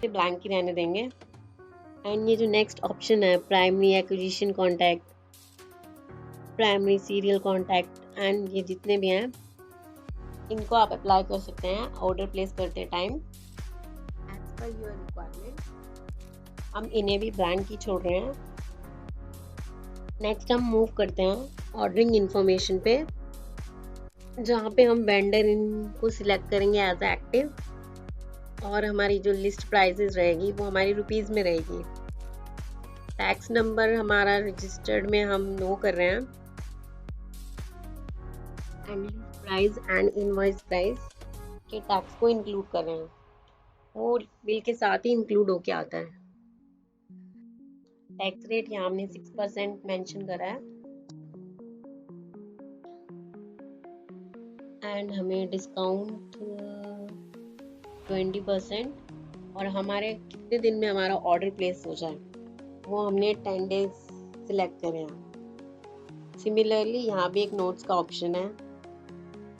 Blank ही रहने देंगे। And ये जो नेक्स्ट ऑप्शन है primary acquisition contact, primary serial contact and ये जितने भी हैं इनको आप अप्लाई कर सकते हैं ऑर्डर प्लेस करते time as per your requirement. हम इन्हें भी ब्लैंक ही छोड़ रहे हैं। नेक्स्ट हम मूव करते हैं ऑर्डरिंग इन्फॉर्मेशन पे, जहाँ पे हम वेंडर इनको सिलेक्ट करेंगे एज एक्टिव और हमारी जो लिस्ट प्राइसेस रहेगी वो हमारी रुपीज़ में रहेगी। टैक्स नंबर हमारा रजिस्टर्ड में हम नो कर रहे हैं and list price and invoice price के टैक्स को इंक्लूड कर रहे हैं, वो बिल के साथ ही इंक्लूड होके आता है। टैक्स रेट यहाँ हमने 6% मेंशन करा है एंड हमें डिस्काउंट 20% और हमारे कितने दिन में हमारा ऑर्डर प्लेस हो जाए वो हमने 10 डेज सिलेक्ट करे हैं। सिमिलरली यहाँ भी एक नोट्स का ऑप्शन है,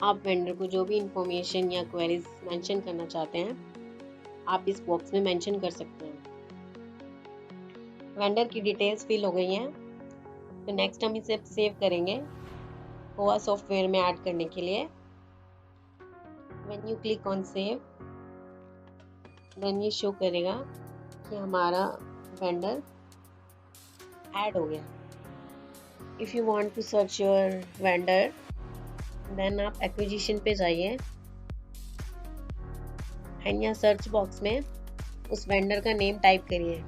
आप वेंडर को जो भी इंफॉर्मेशन या क्वेरीज मेंशन करना चाहते हैं आप इस बॉक्स में मेंशन कर सकते हैं। वेंडर की डिटेल्स फिल हो गई हैं, तो नेक्स्ट हम इसे सेव करेंगे कोहा सॉफ्टवेयर में ऐड करने के लिए। When you click on save then ये शो करेगा कि हमारा वेंडर ऐड हो गया। If you want to search your vendor then आप एक्विजिशन पे जाइए एंड यहाँ सर्च बॉक्स में उस वेंडर का नेम टाइप करिए।